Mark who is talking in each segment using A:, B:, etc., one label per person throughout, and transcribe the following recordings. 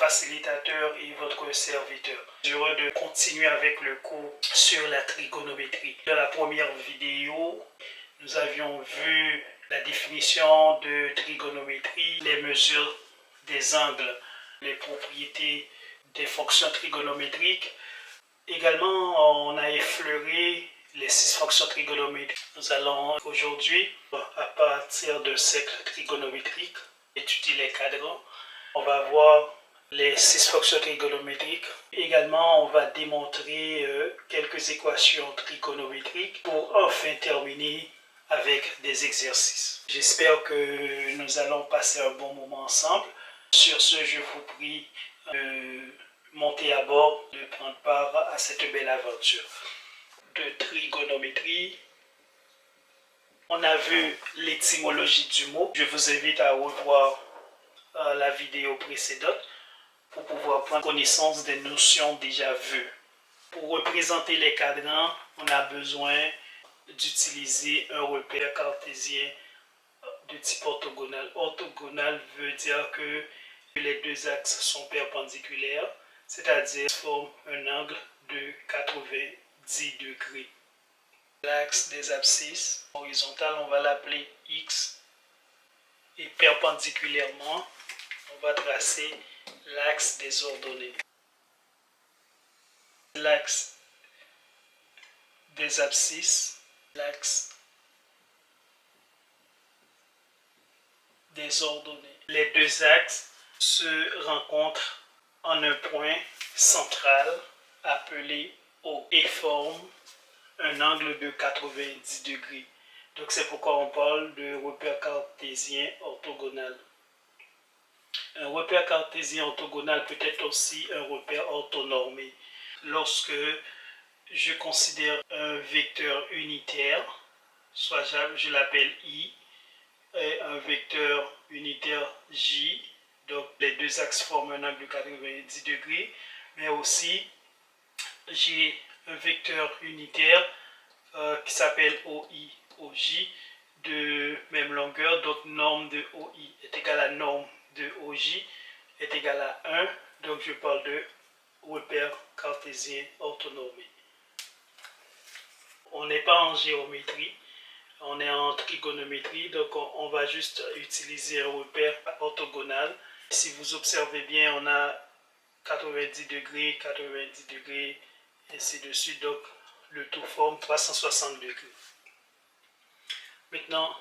A: facilitateur et votre serviteur. Heureux de continuer avec le cours sur la trigonométrie. Dans la première vidéo, nous avions vu la définition de trigonométrie, les mesures des angles, les propriétés des fonctions trigonométriques. Également, on a effleuré les 6 fonctions trigonométriques. Nous allons aujourd'hui, à partir de cercles trigonométriques, étudier les cadrans. On va voir les 6 fonctions trigonométriques. Également, on va démontrer quelques équations trigonométriques pour enfin terminer avec des exercices. J'espère que nous allons passer un bon moment ensemble. Sur ce, je vous prie de monter à bord, de prendre part à cette belle aventure de trigonométrie. On a vu l'étymologie du mot. Je vous invite à revoir la vidéo précédente pour pouvoir prendre connaissance des notions déjà vues. Pour représenter les cadrans, on a besoin d'utiliser un repère cartésien de type orthogonal. Orthogonal veut dire que les deux axes sont perpendiculaires, c'est-à-dire forment un angle de 90 degrés. L'axe des abscisses horizontal, on va l'appeler X, et perpendiculairement, on va tracer l'axe des ordonnées. L'axe des abscisses, l'axe des ordonnées. Les deux axes se rencontrent en un point central appelé O et forment un angle de 90 degrés. Donc c'est pourquoi on parle de repère cartésien orthogonal. Un repère cartésien orthogonal peut être aussi un repère orthonormé. Lorsque je considère un vecteur unitaire, soit je l'appelle I, et un vecteur unitaire J, donc les deux axes forment un angle de 90 degrés, mais aussi j'ai un vecteur unitaire qui s'appelle OI, OJ, de même longueur, donc norme de OI est égale à norme de OJ est égale à 1, donc je parle de repère cartésien orthonormé. On n'est pas en géométrie, on est en trigonométrie, donc on va juste utiliser un repère orthogonal. Si vous observez bien, on a 90 degrés, ainsi de suite, donc le tout forme 360 degrés. Maintenant,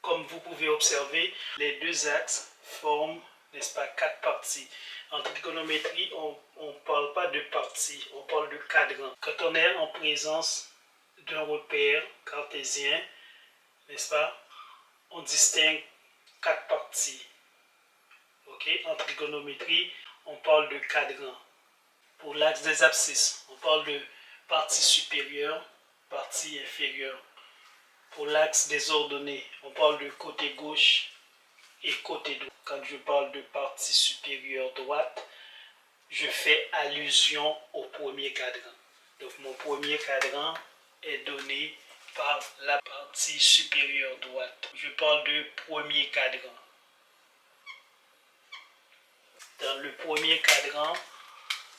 A: comme vous pouvez observer, les deux axes forment, n'est-ce pas, 4 parties. En trigonométrie, on ne parle pas de parties, on parle de cadran. Quand on est en présence d'un repère cartésien, n'est-ce pas, on distingue 4 parties. Okay? En trigonométrie, on parle de cadran. Pour l'axe des abscisses, on parle de partie supérieure, partie inférieure. Pour l'axe des ordonnées, on parle de côté gauche et côté droit. Quand je parle de partie supérieure droite, je fais allusion au premier cadran. Donc mon premier cadran est donné par la partie supérieure droite. Je parle de premier cadran. Dans le premier cadran,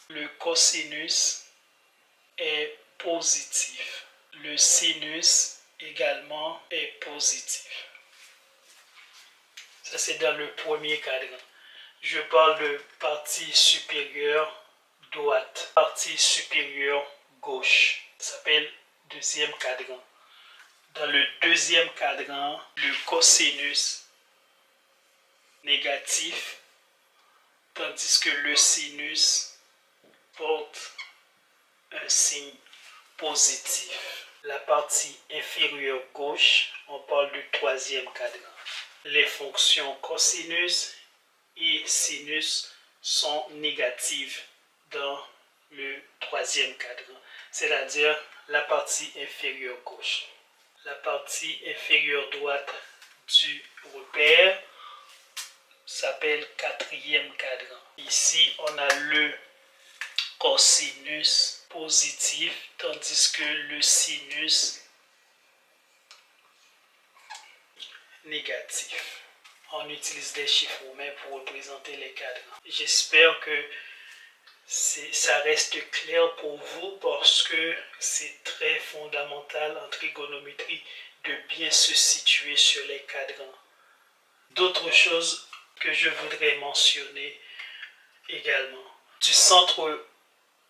A: le cosinus est positif. Le sinus également est positif. Ça, c'est dans le premier cadran. Je parle de partie supérieure droite, partie supérieure gauche. Ça s'appelle deuxième cadran. Dans le deuxième cadran, le cosinus négatif, tandis que le sinus porte un signe positif. La partie inférieure gauche, on parle du troisième cadran. Les fonctions cosinus et sinus sont négatives dans le troisième cadran, c'est-à-dire la partie inférieure gauche. La partie inférieure droite du repère s'appelle quatrième cadran. Ici, on a le cosinus positif, tandis que le sinus négatif. on utilise des chiffres romains pour représenter les cadrans. J'espère que ça reste clair pour vous parce que c'est très fondamental en trigonométrie de bien se situer sur les cadrans. D'autres choses que je voudrais mentionner également. Du centre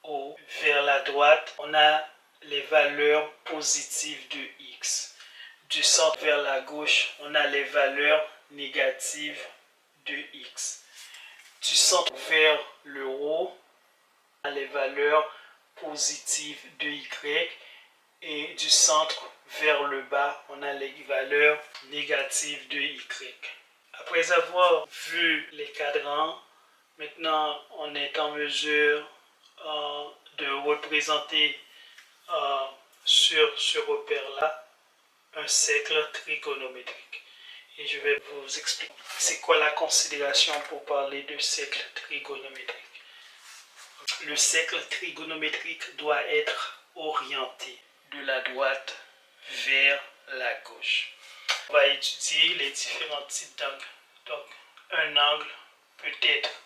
A: haut vers la droite, on a les valeurs positives de x. Du centre vers la gauche, on a les valeurs négatives de x. Du centre vers le haut, on a les valeurs positives de y. Et du centre vers le bas, on a les valeurs négatives de y. Après avoir vu les cadrans, maintenant on est en mesure de représenter sur ce repère-là un cercle trigonométrique. Et je vais vous expliquer c'est quoi la considération pour parler de cercle trigonométrique. Le cercle trigonométrique doit être orienté de la droite vers la gauche. On va étudier les différents types d'angles. Donc, un angle peut être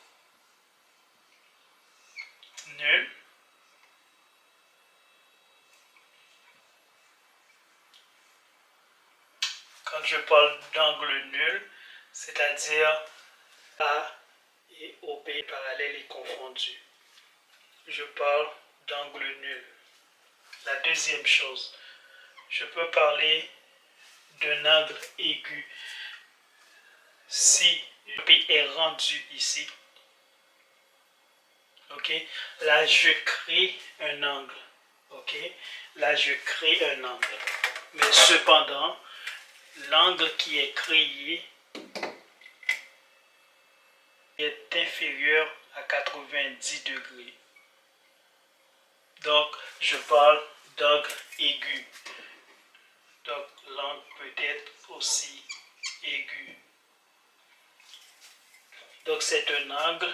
A: nul, quand je parle d'angle nul, c'est-à-dire A et OB parallèles et confondus. Je parle d'angle nul. La deuxième chose, je peux parler d'un angle aigu. Si P est rendu ici, ok, là je crée un angle, ok, là je crée un angle. Mais cependant, l'angle qui est créé est inférieur à 90 degrés. Donc, je parle d'angle aigu. Donc, l'angle peut être aussi aigu. Donc, c'est un angle,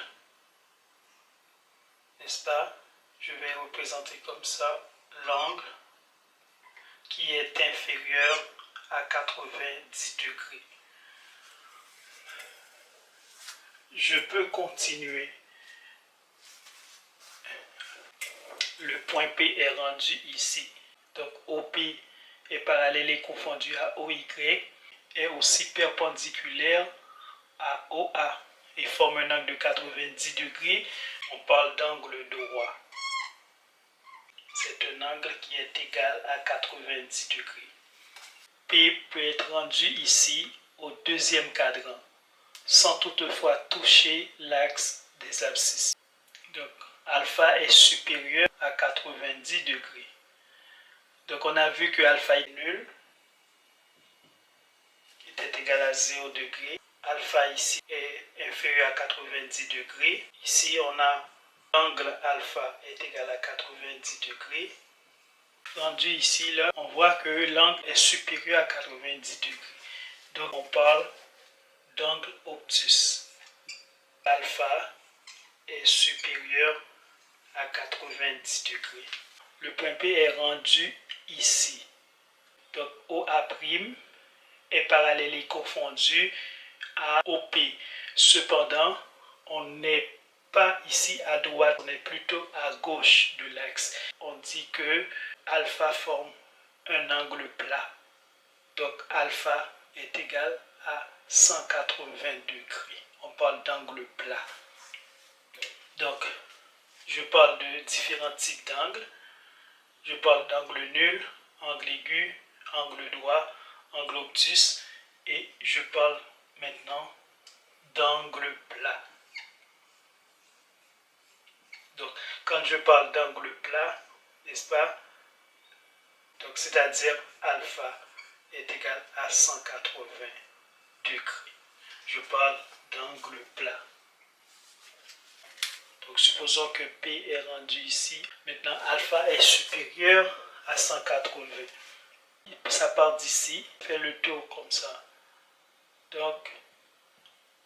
A: n'est-ce pas? Je vais représenter comme ça l'angle qui est inférieur à 90 degrés. Je peux continuer. Le point P est rendu ici. Donc, OP est parallèle et confondu à OY est aussi perpendiculaire à OA et forme un angle de 90 degrés. On parle d'angle droit. C'est un angle qui est égal à 90 degrés. P peut être rendu ici au deuxième cadran, sans toutefois toucher l'axe des abscisses. Donc, alpha est supérieur à 90 degrés. Donc, on a vu que alpha est nul, est égal à 0 degré. Alpha ici est inférieur à 90 degrés. Ici, on a l'angle alpha est égal à 90 degrés. Rendu ici, là, on voit que l'angle est supérieur à 90 degrés. Donc, on parle d'angle obtus. Alpha est supérieur à 90 degrés. Le point P est rendu ici. Donc, OA' est parallèle et confondu à OP. Cependant, on n'est pas ici à droite, on est plutôt à gauche de l'axe. On dit que alpha forme un angle plat. Donc, alpha est égal à 180 degrés. On parle d'angle plat. Donc, je parle de différents types d'angles. Je parle d'angle nul, angle aigu, angle droit, angle obtus et je parle maintenant d'angle plat. Donc, quand je parle d'angle plat, n'est-ce pas? Donc, c'est-à-dire alpha est égal à 180 degrés. Je parle d'angle plat. Donc, supposons que P est rendu ici. Maintenant, alpha est supérieur à 180. Ça part d'ici, fait le tour comme ça. Donc,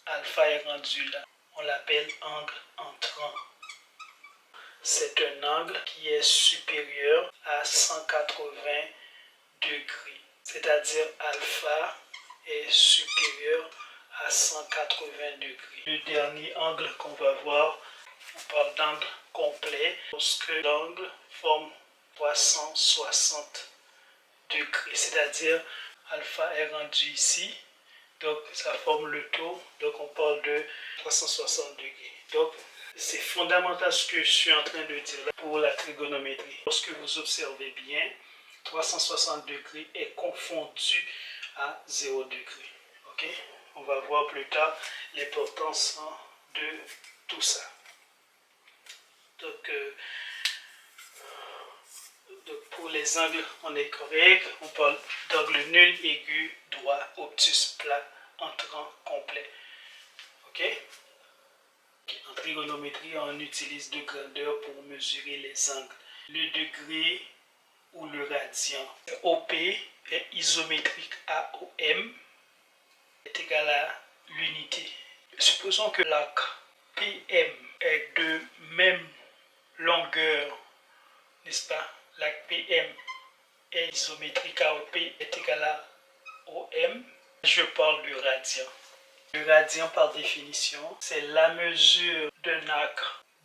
A: alpha est rendu là. On l'appelle angle entrant. C'est un angle qui est supérieur à 180 degrés. C'est-à-dire alpha est supérieur à 180 degrés. Le dernier angle qu'on va voir, on parle d'angle complet, lorsque l'angle forme 360 degrés, c'est-à-dire alpha est rendu ici, donc ça forme le tour, donc on parle de 360 degrés. Donc c'est fondamental ce que je suis en train de dire là pour la trigonométrie. Lorsque vous observez bien, 360 degrés est confondu à 0 degré. Ok? On va voir plus tard l'importance de tout ça. Donc pour les angles, on est correct. On parle d'angle nul, aigu, droit, obtus, plat, entrant, complet. Ok? En trigonométrie, on utilise deux grandeurs pour mesurer les angles. Le degré ou le radian. OP est isométrique à OM est égal à l'unité. Supposons que l'arc PM est de même longueur, n'est-ce pas? L'arc PM est isométrique à OP est égal à OM. Je parle du radian. Le radian, par définition, c'est la mesure d'un arc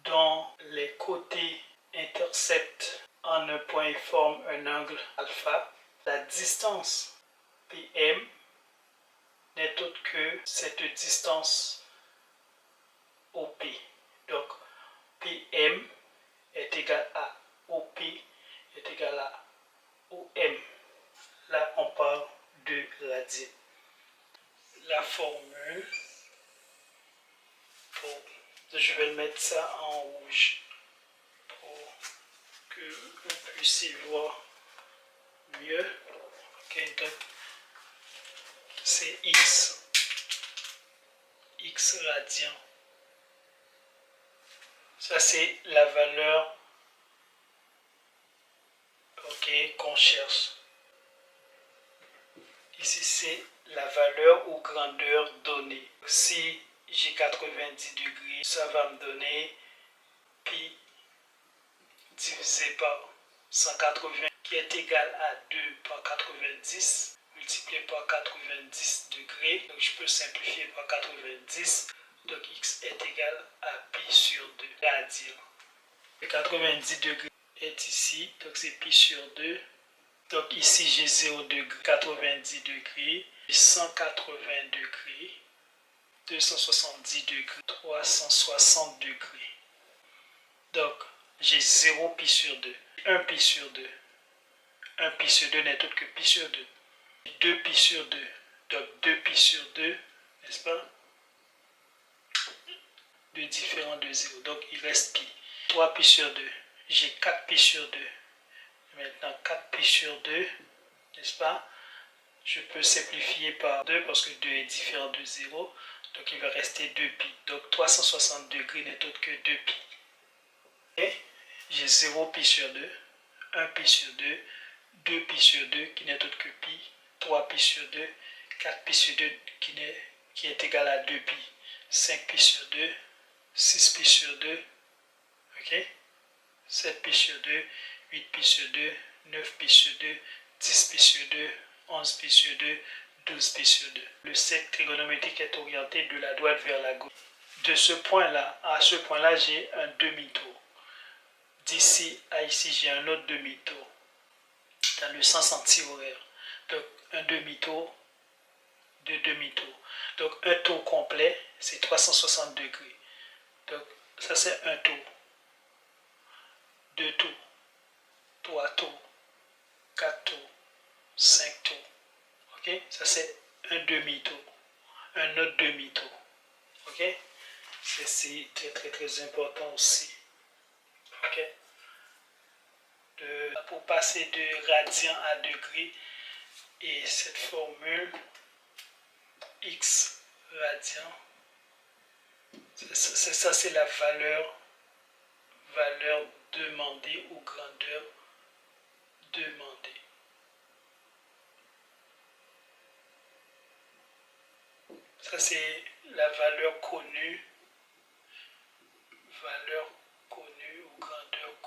A: dont les côtés interceptent en un point et forment un angle alpha. La distance PM n'est autre que cette distance OP. Donc, PM est égal à OP est égal à OM. Là, on parle de radian. La formule, je vais mettre ça en rouge pour que vous puissiez voir mieux. Ok, donc c'est X radian. Ça, c'est la valeur qu'on cherche. Ici, c'est la valeur ou grandeur donnée. Si j'ai 90 degrés, ça va me donner pi divisé par 180 qui est égal à 2 par 90 multiplié par 90 degrés. Donc, je peux simplifier par 90. Donc, x est égal à pi sur 2 radian. 90 degrés est ici, donc c'est pi sur 2. Donc ici j'ai 0 degré, 90 degrés, 180 degrés, 270 degrés, 360 degrés. Donc j'ai 0 pi sur 2, 1 pi sur 2. 1 pi sur 2 n'est autre que pi sur 2. 2 pi sur 2, donc 2 pi sur 2, n'est-ce pas? 2 différent de 0, donc il reste pi. 3 pi sur 2, j'ai 4 pi sur 2. Maintenant 4 pi sur 2, n'est-ce pas? Je peux simplifier par 2 parce que 2 est différent de 0. Donc il va rester 2 pi. Donc 360 degrés n'est autre que 2 pi. Et j'ai 0 pi sur 2, 1 pi sur 2, 2 pi sur 2 qui n'est autre que pi, 3 pi sur 2, 4 pi sur 2 qui est égal à 2 pi, 5 pi sur 2, 6 pi sur 2, ok? 7 pi sur 2, 8 pi sur 2, 9 pi sur 2, 10 pi sur 2, 11 pi sur 2, 12 pi sur 2. Le cercle trigonométrique est orienté de la droite vers la gauche. De ce point-là, à ce point-là, j'ai un demi-tour. D'ici à ici, j'ai un autre demi-tour dans le sens anti-horaire. Donc, un demi-tour, deux demi-tours. Donc, un tour complet, c'est 360 degrés. Donc, ça, c'est un tour. 2 tours, 3 tours, 4 tours, 5 tours. Ok? Ça, c'est un demi-tour. Un autre demi-tour. Ok? C'est très important aussi. Ok? Pour passer de radian à degré, et cette formule x radian, ça c'est la valeur demandée ou grandeur demandée. Ça c'est la valeur connue ou grandeur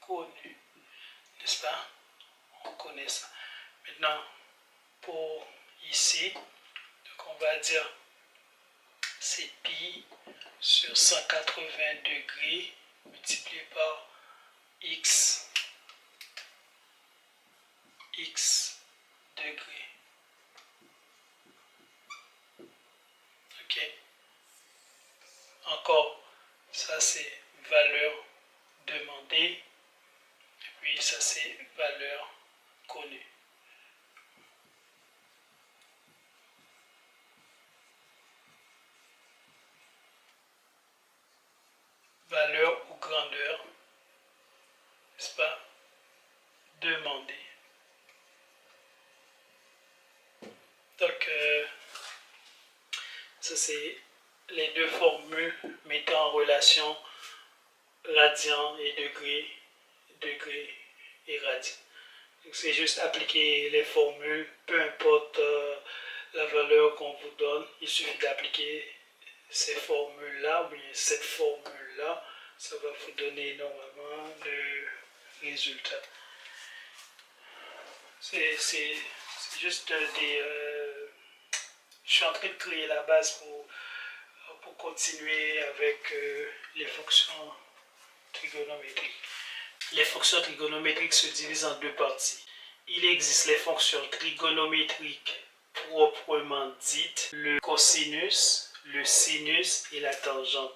A: connue, n'est-ce pas? On connaît ça. Maintenant, pour ici. Donc on va dire c'est pi sur 180 degrés multiplié par x degrés. Ok. Encore, ça c'est valeur demandée. Et puis ça c'est valeur connue. Valeur ou grandeur, n'est-ce pas, demandée. Donc, ça c'est les deux formules mettant en relation radian et degré et radian. C'est juste appliquer les formules, peu importe la valeur qu'on vous donne, il suffit d'appliquer ces formules-là, ou bien cette formule-là, ça va vous donner normalement le résultat. C'est juste des... je suis en train de créer la base pour continuer avec les fonctions trigonométriques. Les fonctions trigonométriques se divisent en deux parties. Il existe les fonctions trigonométriques proprement dites, le cosinus, le sinus et la tangente.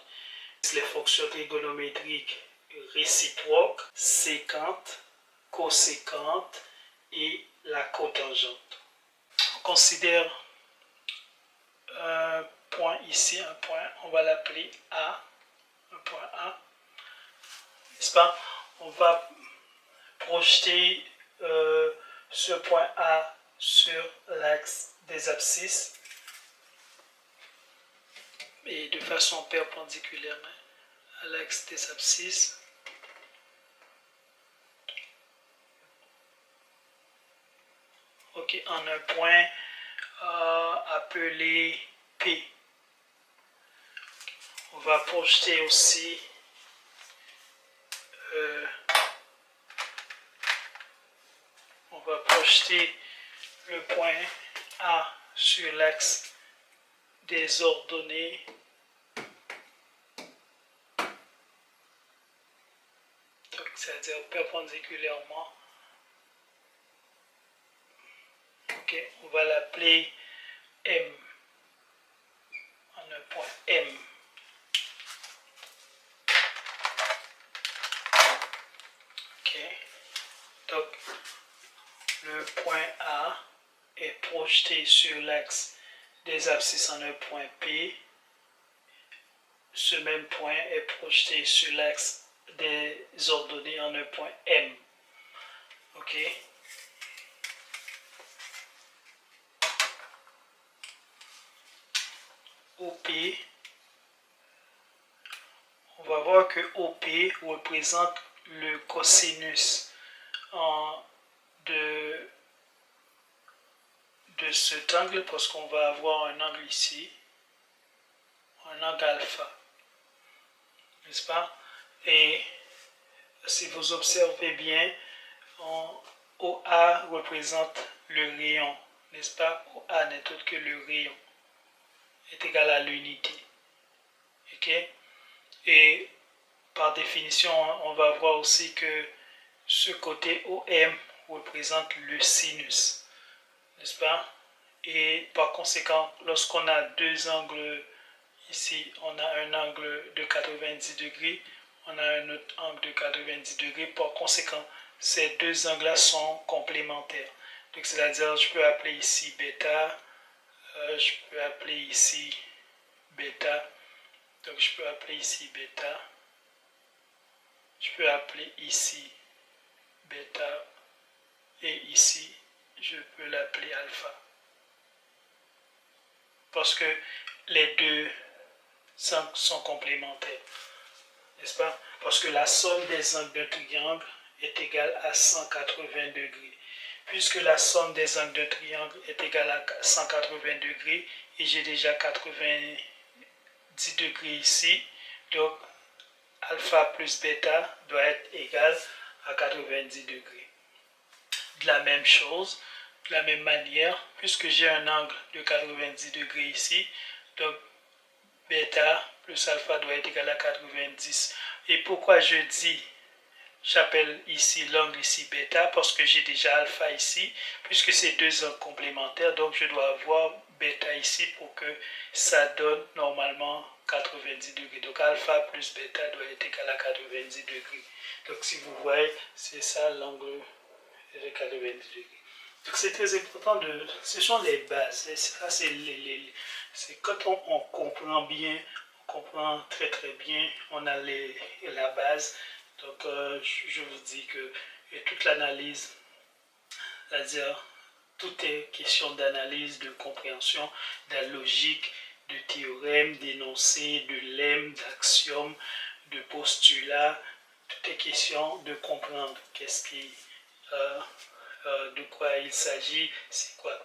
A: Les fonctions trigonométriques réciproques, séquentes, coséquentes et la cotangente. On considère un point ici, un point, on va l'appeler A, un point A, n'est-ce pas? On va projeter ce point A sur l'axe des abscisses et de façon perpendiculaire à l'axe des abscisses. Ok, en un point appelé P. On va projeter aussi le point A sur l'axe des ordonnées c'est-à-dire perpendiculairement. Ok, on va l'appeler M, en un point M. Ok, donc le point A est projeté sur l'axe des abscisses en un point P. Ce même point est projeté sur l'axe des ordonnées en un point M. Ok. OP, on va voir que OP représente le cosinus de cet angle parce qu'on va avoir un angle ici, un angle alpha, n'est-ce pas? Et si vous observez bien, OA représente le rayon, n'est-ce pas? OA n'est autre que le rayon, est égal à l'unité. Ok? Et par définition, on va voir aussi que ce côté OM représente le sinus, n'est-ce pas? Et par conséquent, lorsqu'on a deux angles ici, on a un angle de 90 degrés, on a un autre angle de 90 degrés. Par conséquent, ces deux angles-là sont complémentaires. Donc, c'est-à-dire, je peux appeler ici bêta, je peux appeler ici bêta. Donc, je peux appeler ici bêta. Je peux appeler ici bêta. Et ici, je peux l'appeler alpha. Parce que les deux sont complémentaires. N'est-ce pas? Parce que la somme des angles d'un triangle est égale à 180 degrés. Puisque la somme des angles d'un triangle est égale à 180 degrés, et j'ai déjà 90 degrés ici, donc alpha plus bêta doit être égal à 90 degrés. De la même chose, de la même manière, puisque j'ai un angle de 90 degrés ici, donc bêta plus alpha doit être égal à 90. Et pourquoi je dis, j'appelle ici l'angle ici bêta, parce que j'ai déjà alpha ici, puisque c'est deux angles complémentaires, donc je dois avoir bêta ici pour que ça donne normalement 90 degrés. Donc alpha plus bêta doit être égal à 90 degrés. Donc si vous voyez, c'est ça l'angle de 90 degrés. Donc c'est très important ce sont les bases. Ça c'est quand on comprend bien, on comprend très très bien, on a la base. Donc je vous dis que toute l'analyse, c'est-à-dire tout est question d'analyse, de compréhension, de logique, de théorème, d'énoncé, de lemmes, d'axiomes, de postulats. Tout est question de comprendre de quoi il s'agit, c'est quoi.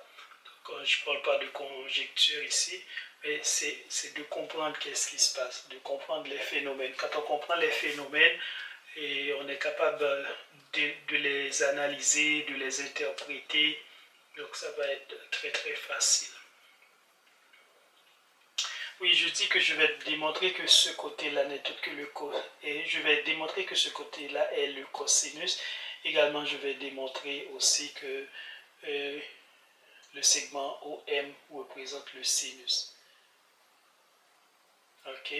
A: Donc, je ne parle pas de conjecture ici, mais c'est de comprendre qu'est-ce qui se passe, de comprendre les phénomènes. Quand on comprend les phénomènes, et on est capable de les analyser, de les interpréter, donc ça va être très très facile. Oui, je dis que je vais démontrer que ce côté-là n'est autre que le cos. Et je vais démontrer que ce côté-là est le cosinus. Également, je vais démontrer aussi que le segment OM représente le sinus. Ok.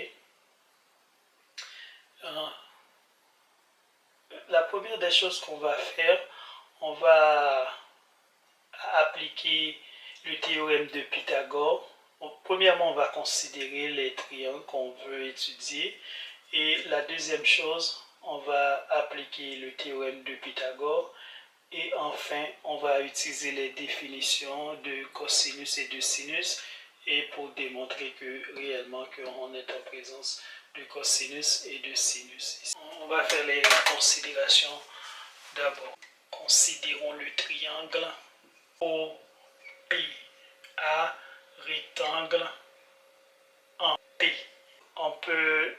A: La première des choses qu'on va faire, on va appliquer le théorème de Pythagore. Premièrement, on va considérer les triangles qu'on veut étudier. Et la deuxième chose, on va appliquer le théorème de Pythagore. Et enfin, on va utiliser les définitions de cosinus et de sinus et pour démontrer que réellement qu'on est en présence de cosinus et de sinus. On va faire les considérations d'abord. Considérons le triangle OPA rectangle en P. On peut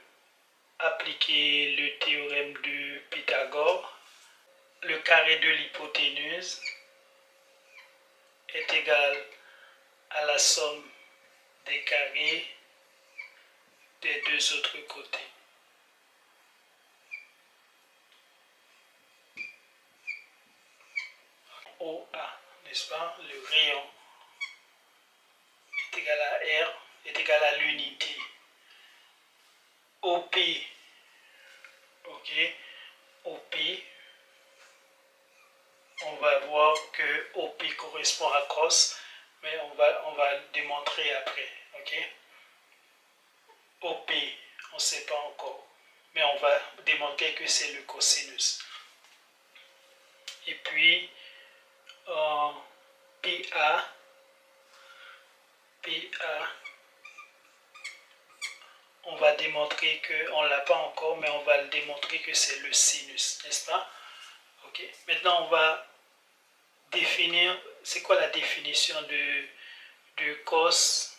A: appliquer le théorème de Pythagore. Le carré de l'hypoténuse est égal à la somme des carrés des deux autres côtés. OA, n'est-ce pas? Le rayon est égal à R, est égal à l'unité. OP, ok, OP, on va voir que OP correspond à cos, mais on va le démontrer après, ok. OP, on ne sait pas encore, mais on va démontrer que c'est le cosinus. Et puis, PA, on va démontrer que, on ne l'a pas encore, mais on va le démontrer que c'est le sinus, n'est-ce pas? Ok. Maintenant, on va définir, c'est quoi la définition de cos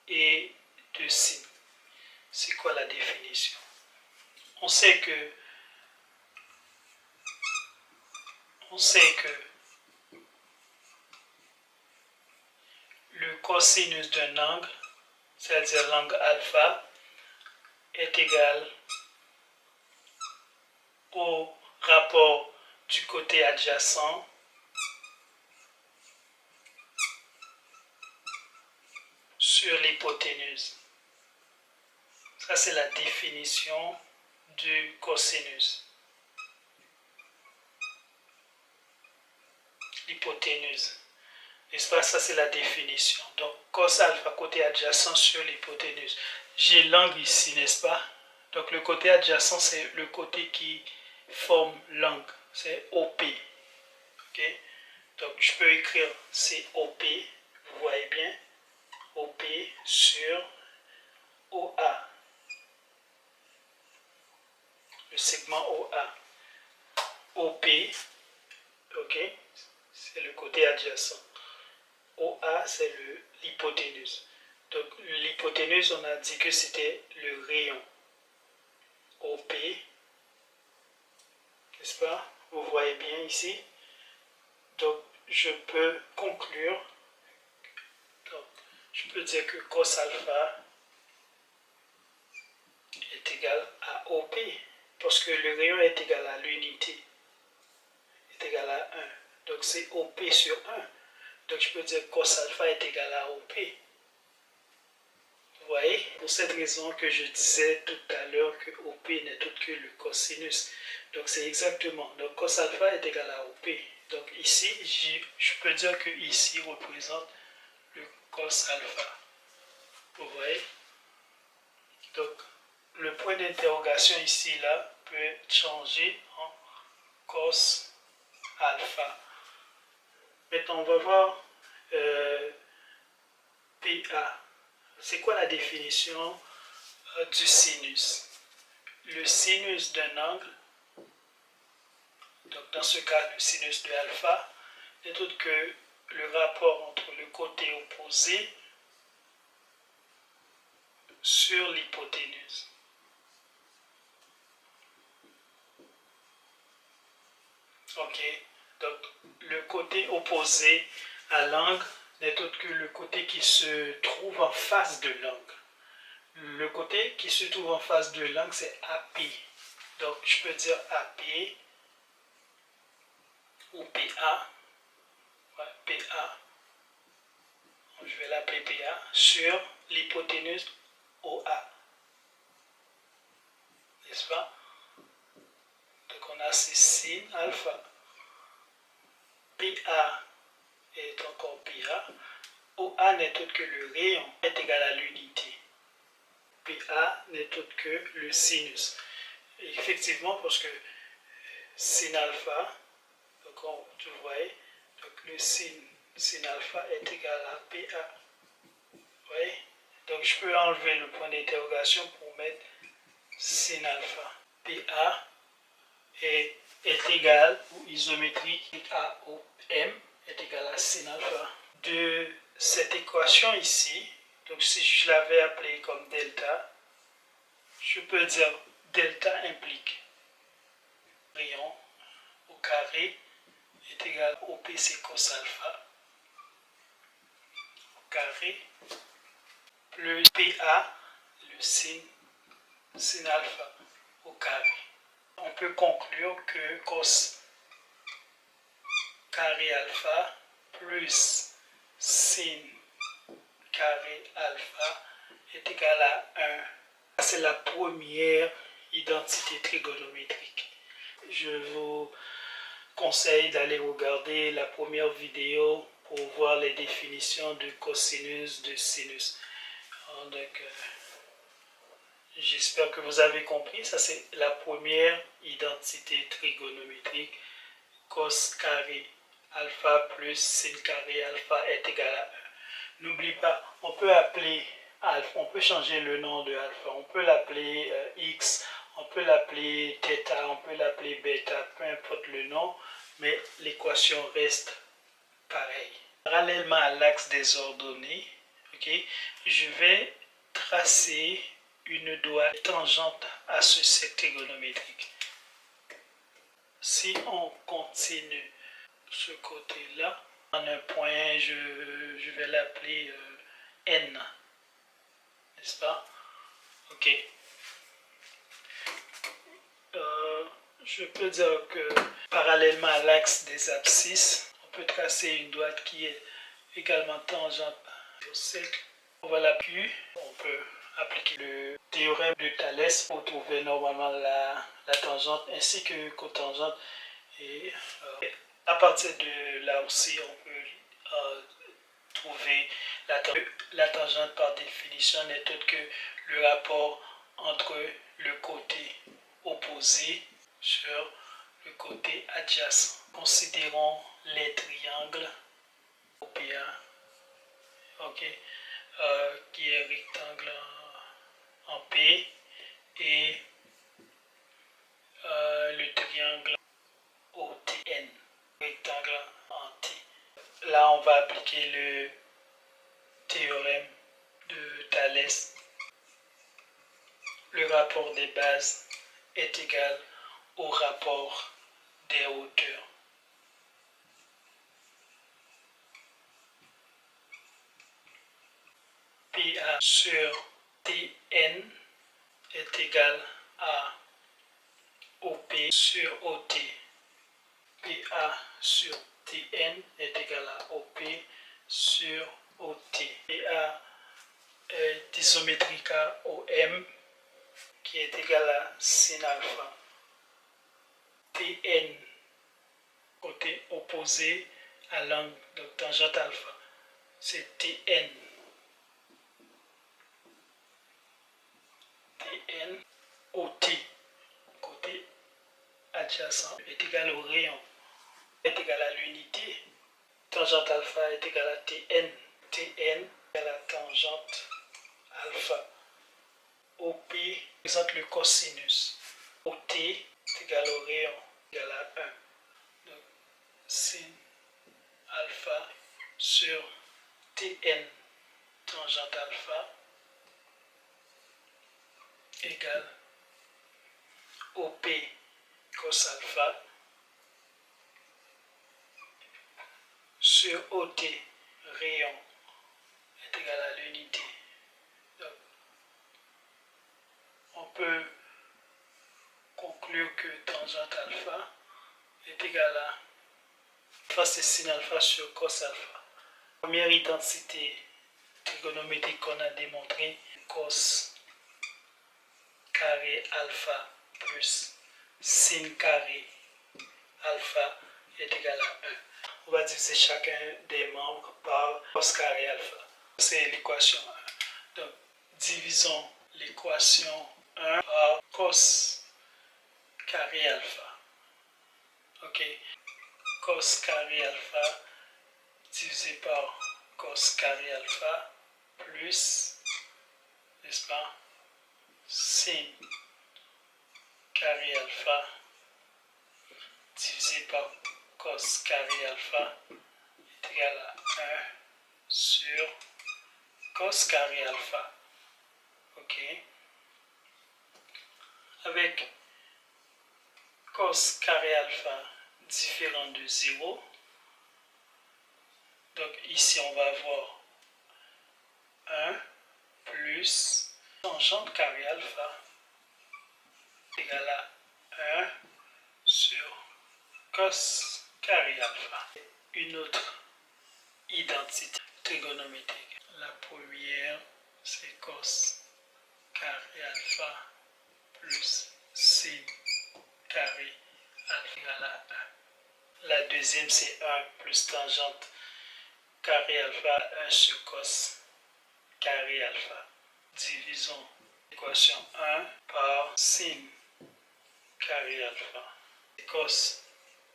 A: et de sin? C'est quoi la définition? On sait que le cosinus d'un angle, c'est-à-dire l'angle alpha, est égal au rapport du côté adjacent sur l'hypoténuse. Ça, c'est la définition du cosinus. L'hypoténuse. N'est-ce pas? Ça, c'est la définition. Donc, cos alpha, côté adjacent sur l'hypoténuse. J'ai l'angle ici, n'est-ce pas? Donc, le côté adjacent, c'est le côté qui forme l'angle. C'est OP. Ok? Donc, je peux écrire c'est OP. Vous voyez bien? OP sur OA. Le segment OA. OP, ok? C'est le côté adjacent. OA, c'est l'hypoténuse. Donc, l'hypoténuse, on a dit que c'était le rayon. OP, n'est-ce pas? Vous voyez bien ici. Donc, je peux conclure. Donc, je peux dire que cos alpha est égal à OP, parce que le rayon est égal à l'unité, est égal à 1. Donc c'est OP sur 1. Donc je peux dire que cos alpha est égal à OP. Vous voyez, pour cette raison que je disais tout à l'heure que OP n'est autre que le cosinus. Donc c'est exactement, donc cos alpha est égal à OP. Donc ici, je peux dire que ici représente le cos alpha. Vous voyez? Donc le point d'interrogation ici, là, peut être changé en cos alpha. Maintenant, on va voir PA. C'est quoi la définition du sinus? Le sinus d'un angle, donc dans ce cas, le sinus de alpha, n'est autre que le rapport entre le côté opposé sur l'hypoténuse. Ok, donc le côté opposé à l'angle n'est autre que le côté qui se trouve en face de l'angle. Le côté qui se trouve en face de l'angle, c'est AP. Donc je peux dire AP ou PA. Ouais, PA. Je vais l'appeler PA sur l'hypoténuse OA. N'est-ce pas? Donc on a ces sin alpha. PA est encore PA. OA n'est autre que le rayon est égal à l'unité. PA n'est autre que le sinus. Et effectivement, parce que sin alpha, donc vous voyez, donc le sin alpha est égal à PA. Vous voyez? Donc je peux enlever le point d'interrogation pour mettre sin alpha. PA est égal, ou isométrique AOM est égal à sin alpha. De cette équation ici, donc si je l'avais appelée comme delta, je peux dire delta implique rayon au carré est égal au PC cos alpha au carré plus PA, le sin alpha au carré. On peut conclure que cos carré alpha plus sin carré alpha est égal à 1. C'est la première identité trigonométrique. Je vous conseille d'aller regarder la première vidéo pour voir les définitions de cosinus, de sinus. Donc, j'espère que vous avez compris. Ça, c'est la première identité trigonométrique. Cos carré alpha plus sin carré alpha est égal à 1. N'oublie pas, on peut appeler alpha, on peut changer le nom de alpha, on peut l'appeler x, on peut l'appeler θ, on peut l'appeler bêta, peu importe le nom, mais l'équation reste pareille. Parallèlement à l'axe des ordonnées, okay, je vais tracer une droite tangente à ce cercle trigonométrique. Si on continue ce côté-là, en un point, je vais l'appeler N, n'est-ce pas? Ok. Je peux dire que parallèlement à l'axe des abscisses, on peut tracer une droite qui est également tangente au cercle. On va l'appuyer, on peut appliquer le théorème de Thalès pour trouver normalement la tangente ainsi que cotangente. Et à partir de là aussi, on peut trouver la tangente par définition n'est autre que le rapport entre le côté opposé sur le côté adjacent. Considérons les triangles OPA, okay, qui est rectangle en P et le triangle OTN, rectangle en T. Là, on va appliquer le théorème de Thalès. Le rapport des bases est égal au rapport des hauteurs. sur Tn est égal à OP sur OT. PA sur Tn est égal à OP sur OT. PA est isométrique à OM qui est égal à sin alpha. Tn, côté opposé à l'angle de tangente alpha, c'est Tn. Tn OT, côté adjacent, est égal au rayon, est égal à l'unité. Tangente alpha est égal à Tn. Tn est égal à tangente alpha. OP représente le cosinus. OT est égal au rayon, égal à 1. Donc, sin alpha sur Tn tangente alpha égale OP cos alpha sur OT rayon est égal à l'unité. Donc, on peut conclure que tangente alpha est égal à alpha c'est sin alpha sur cos alpha. Première identité trigonométrique qu'on a démontré, cos carré alpha plus sin carré alpha est égal à 1. On va diviser chacun des membres par cos carré alpha. C'est l'équation 1. Donc, divisons l'équation 1 par cos carré alpha. Ok. Cos carré alpha divisé par cos carré alpha plus, n'est-ce pas, sin carré alpha divisé par cos carré alpha est égal à 1 sur cos carré alpha. Ok. Avec cos carré alpha différent de 0. Donc ici on va avoir 1 plus tangente carré alpha égale à 1 sur cos carré alpha. Une autre identité trigonométrique. La première c'est cos carré alpha plus sin carré alpha égale à 1. La deuxième c'est 1 plus tangente carré alpha 1 sur cos carré alpha. Divisons l'équation 1 par sin carré alpha. Cos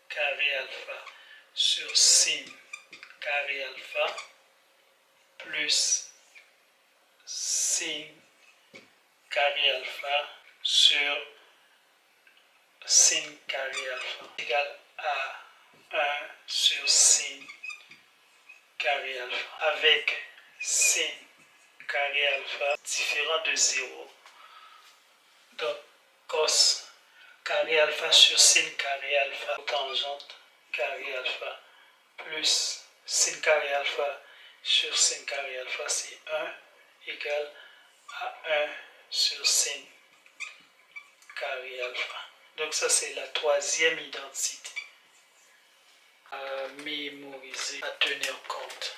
A: carré alpha sur sin carré alpha plus sin carré alpha sur sin carré alpha égale à 1 sur sin carré alpha. Avec sin carré alpha différent de 0. Donc, cos carré alpha sur sin carré alpha tangente carré alpha plus sin carré alpha sur sin carré alpha, c'est 1 égale à 1 sur sin carré alpha. Donc ça c'est la troisième identité à mémoriser, à tenir compte.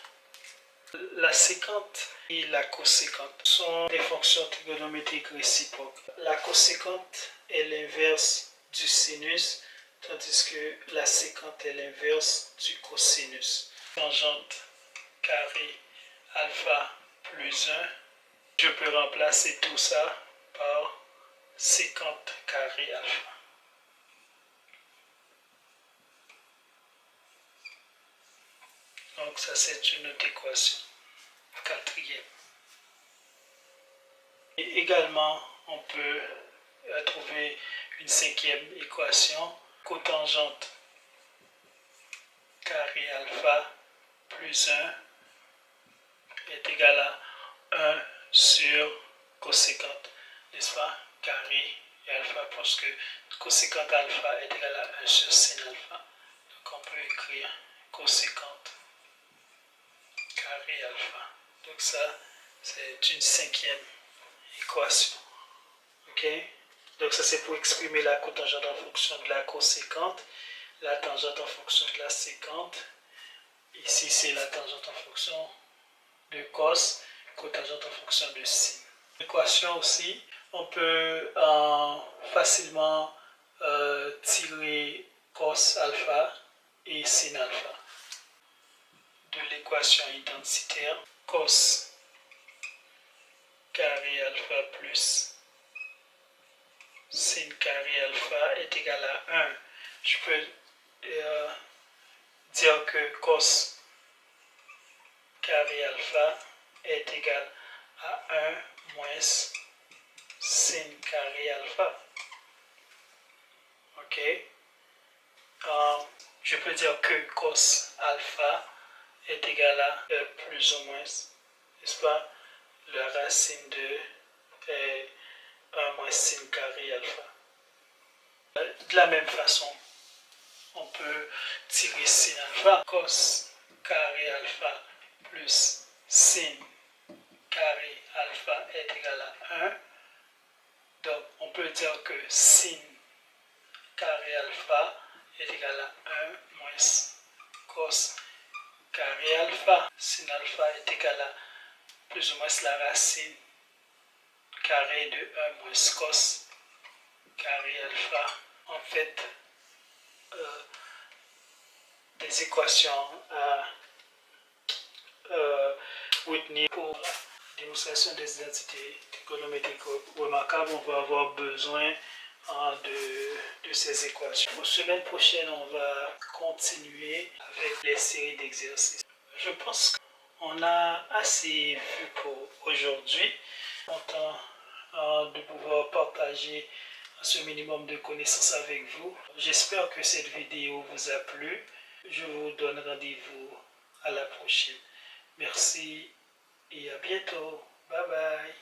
A: La séquente et la coséquente sont des fonctions trigonométriques réciproques. La coséquente est l'inverse du sinus, tandis que la séquente est l'inverse du cosinus. Tangente carré alpha plus 1, je peux remplacer tout ça par séquente carré alpha. Donc ça c'est une autre équation. Quatrième. Et également on peut trouver une cinquième équation. Cotangente carré alpha plus 1 est égal à 1 sur coséquente, n'est-ce pas, carré et alpha, parce que coséquente alpha est égal à 1 sur sin alpha. Donc on peut écrire coséquente carré alpha. Donc ça, C'est une cinquième équation. Ok? Donc ça c'est pour exprimer la cotangente en fonction de la coséquente, la tangente en fonction de la séquente. Ici c'est la tangente en fonction de cos, cotangente en fonction de sin. L'équation aussi, on peut facilement tirer cos alpha et sin alpha. De l'équation identitaire, cos carré alpha plus sin carré alpha est égal à 1. Je peux dire que cos carré alpha est égal à 1 moins sin carré alpha. Ok? Je peux dire que cos alpha est égal à plus ou moins, n'est-ce pas, la racine de 1 moins sin carré alpha. De la même façon, on peut tirer sin alpha. Cos carré alpha plus sin carré alpha est égal à 1. Donc, on peut dire que sin carré alpha est égal à 1 moins cos carré alpha. Sin alpha est égal à plus ou moins la racine carrée de 1 moins cos carré alpha. En fait, des équations à retenir pour la démonstration des identités trigonométriques remarquables. On va avoir besoin de ces équations. La semaine prochaine, on va continuer avec les séries d'exercices. Je pense qu'on a assez vu pour aujourd'hui. Content de pouvoir partager ce minimum de connaissances avec vous. J'espère que cette vidéo vous a plu. Je vous donne rendez-vous à la prochaine. Merci et à bientôt. Bye bye.